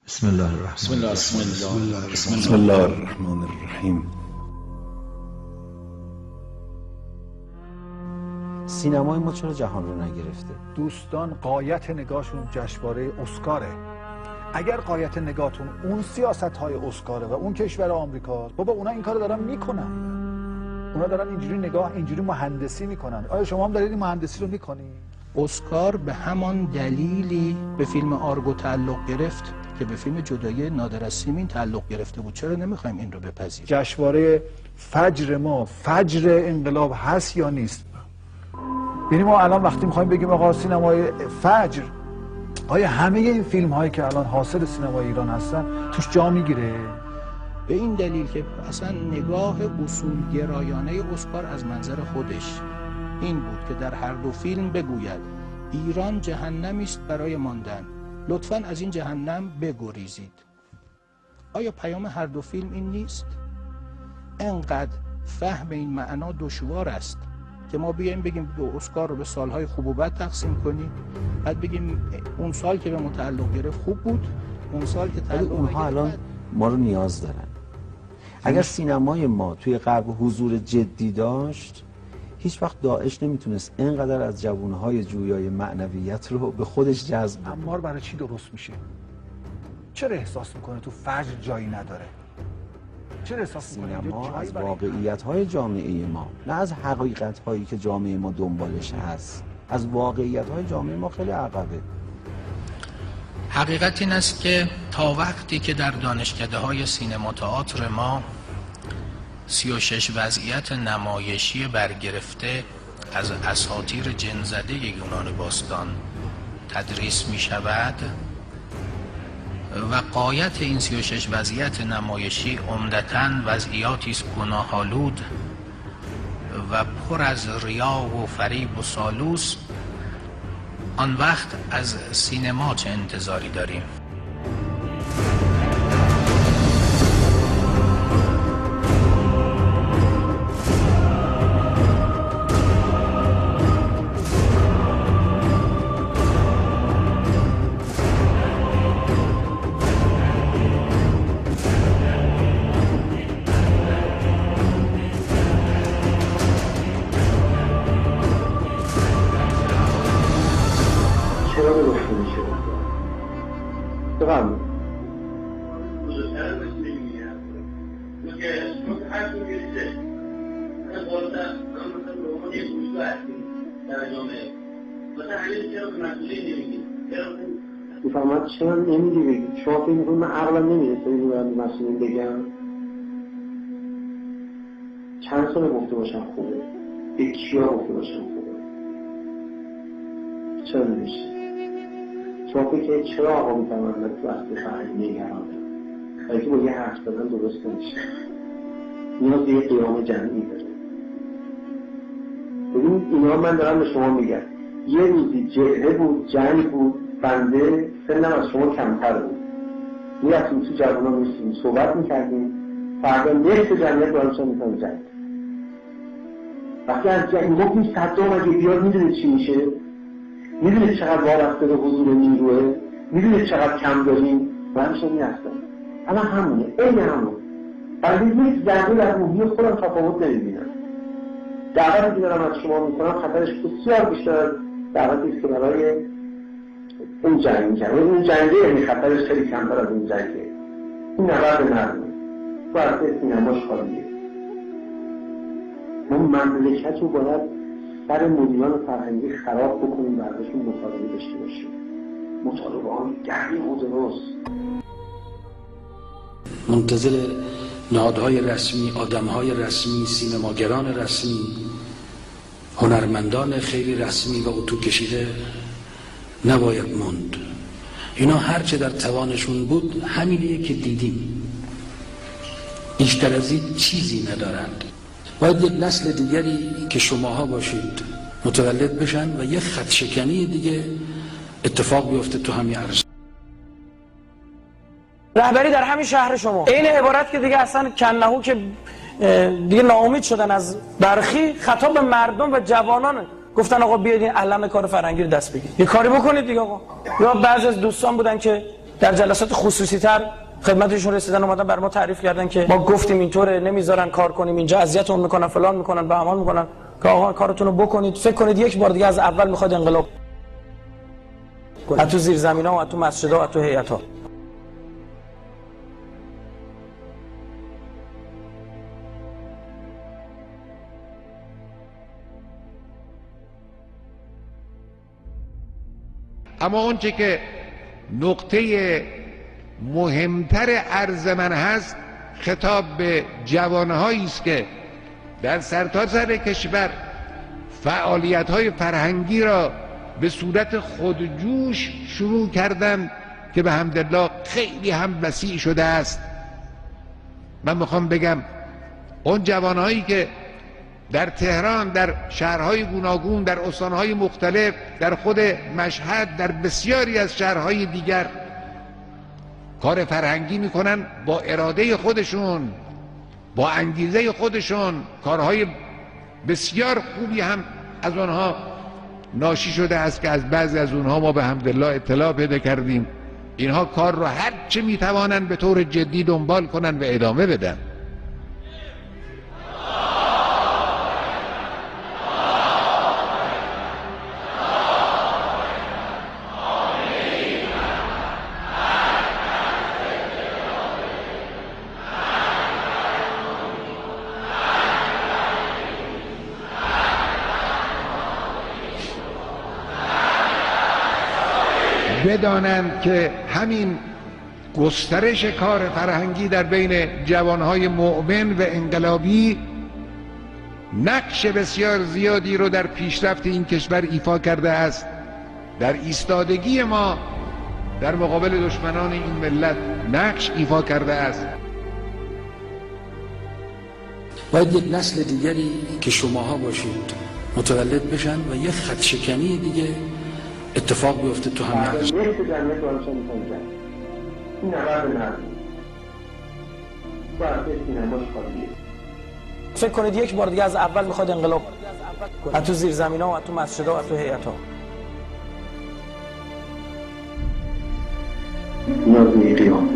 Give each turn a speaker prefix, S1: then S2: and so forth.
S1: بسم الله الرحمن
S2: بسم الله الرحمن الرحیم.
S3: سینمای ما چرا جهان رو نگرفته؟
S4: دوستان قایت نگاهشون جشنواره اسکاره. اگر قایت نگاهتون اون سیاست‌های اسکاره و اون کشور آمریکا، بابا اونا این کارو دارن میکنن. اونا دارن اینجوری نگاه، اینجوری مهندسی میکنن. آیا شما هم دارید این مهندسی رو میکنید؟
S5: اسکار به همان دلیلی به فیلم آرگو تعلق گرفت که به فیلم جدایی نادر از سیمین تعلق گرفته بود. چرا نمیخوایم این رو بپذیریم؟
S4: جشنواره فجر ما فجر انقلاب هست یا نیست؟ یعنی ما الان وقتی میخوایم بگیم آقا سینمای فجر، آیا همه این فیلم هایی که الان حاصل سینمای ایران هستن توش جا میگیره؟
S5: به این دلیل که اصلا نگاه اصولگرایانه اسکار از منظر خودش این بود که در هر دو فیلم بگوید ایران جهنمی است برای ماندن، لطفاً از این جهنم بگریزید. آیا پیام هر دو فیلم این نیست؟ انقدر فهم این معنا دشوار است که ما بیایم بگیم دو اسکار رو به سالهای خوب و بد تقسیم کنیم، بعد بگیم اون سال که به ما تعلق گرفت خوب بود، اون سال که تعلق
S3: اونها الان ما رو نیاز دارن. اگر سینمای ما توی غرب حضور جدی داشت، هیچ وقت داعش نمیتونست اینقدر از جوانهای جویای معنویت رو به خودش جذب کنه.
S4: عمار برای چی درست میشه؟ چرا احساس میکنه تو فجر جایی نداره؟ چرا احساس میکنه
S3: سینما از واقعیت‌های جامعه ما، نه از حقیقت‌هایی که جامعه ما دنبالش هست، از واقعیت‌های جامعه ما خیلی عقبه.
S5: حقیقت این است که تا وقتی که در دانشکده‌های سینما تئاتر ما 36 وضعیت نمایشی برگرفته از اساطیر جن‌زده یونان باستان تدریس می شود و غایت این 36 وضعیت نمایشی عمدتاً وضعیاتی است گناه‌آلود و پر از ریا و فریب و سالوس، آن وقت از سینما چه انتظاری داریم؟
S6: میفهمد چرا نمیگی بگید؟ شما فکر میکنید من عقلم نمیرسه اینو باید مسئولین بگم؟ چند سال گفته باشم خوبه؟ به کیا گفته باشم خوبه؟ چرا نمیشه؟ شما فکر چرا آقا میفهمد من تو اصل فرهنگی نگرانه؟ برای که با یه حرف دادن درست نمیشه. نیاز به یه قیام جمعی داره. ببینید اینا من دارم به شما میگم، یه روزی جهه بود، جنگ بود، بنده سنم از شما کمتر بود، میرفتیم تو جوان ها میشیم صحبت میکردیم، فردا نصف جمعیت دارمشان میکنم جنگ. وقتی از جنگ گفتیم صدام اگه بیاد میدونید چی میشه؟ میدونید چقدر وابسته به حضور نیروه؟ میدونید چقدر کم داریم؟ برمشان میرفتم اما همونه، این همون. بنده یک ذره در روحی خودم تفاوت نمیبینم. دعوتی که دارم از شما میکنم خطرش بسیار بیشتر از دعوتی که برای اون جنگ میکنم. اون جنگه یعنی خطرش خیلی کمتر از اون جنگه. این نبرد نرمه تو اصل سینماش خالیه. ما مملکت رو باید سر مدیران فرهنگی خراب بکنیم و ازشون مطالبه داشته باشیم. مطالبه های دقیق و درست.
S7: منتظر نهادهای رسمی، آدمهای رسمی، سینماگران رسمی، هنرمندان خیلی رسمی و اتو کشیده نباید موند. اینا هرچه در توانشون بود همینیه که دیدیم، بیشتر از این چیزی ندارند. باید یک نسل دیگری که شماها باشید متولد بشن و یک خط شکنی دیگه اتفاق بیفته تو همین عرصه.
S8: رهبری در همین شهر شما، این عبارت که دیگه اصلا کنهو که دیگه ناامید شدن از برخی، خطاب به مردم و جوانان گفتن آقا بیاید این علم کار فرهنگی رو دست بگیرید، یه کاری بکنید دیگه آقا. یا بعضی از دوستان بودن که در جلسات خصوصی تر خدمتشون رسیدن، اومدن بر ما تعریف کردن که ما گفتیم اینطوره، نمیذارن کار کنیم، اینجا اذیتمون میکنن، فلان میکنن، بهمان میکنن، که آقا کارتون رو بکنید. فکر کنید یک بار دیگه از اول میخواد انقلاب از تو زیرزمینا و از تو مسجدها و از تو هیئت‌ها.
S1: اما اونچه که نقطه مهمتر عرض من هست خطاب به جوانهایی است که در سرتاسر کشور فعالیت‌های فرهنگی را به صورت خودجوش شروع کردند که به حمدالله خیلی هم وسیع شده است. من میخوام بگم اون جوانهایی که در تهران، در شهرهای گوناگون، در استانهای مختلف، در خود مشهد، در بسیاری از شهرهای دیگر کار فرهنگی میکنن، با اراده خودشون، با انگیزه خودشون، کارهای بسیار خوبی هم از آنها ناشی شده است که از بعضی از اونها ما به حمدالله اطلاع پیدا کردیم. اینها کار رو هر چه میتوانن به طور جدی دنبال کنن و ادامه بدن. بدانند که همین گسترش کار فرهنگی در بین جوانهای مؤمن و انقلابی نقش بسیار زیادی رو در پیشرفت این کشور ایفا کرده است. در ایستادگی ما در مقابل دشمنان این ملت نقش ایفا کرده است.
S7: باید یک نسل دیگری که شماها باشید متولد بشن و یک خط شکنی دیگه اتفاق بیفته تو همین عرض.
S6: این نبرد مردم باید سینماش خواهیه.
S8: فکر کنید یک بار دیگه از اول میخواد انقلاب از تو زیرزمینا و از تو مسجدها و از تو هیئت‌ها.
S6: نیاز به قیام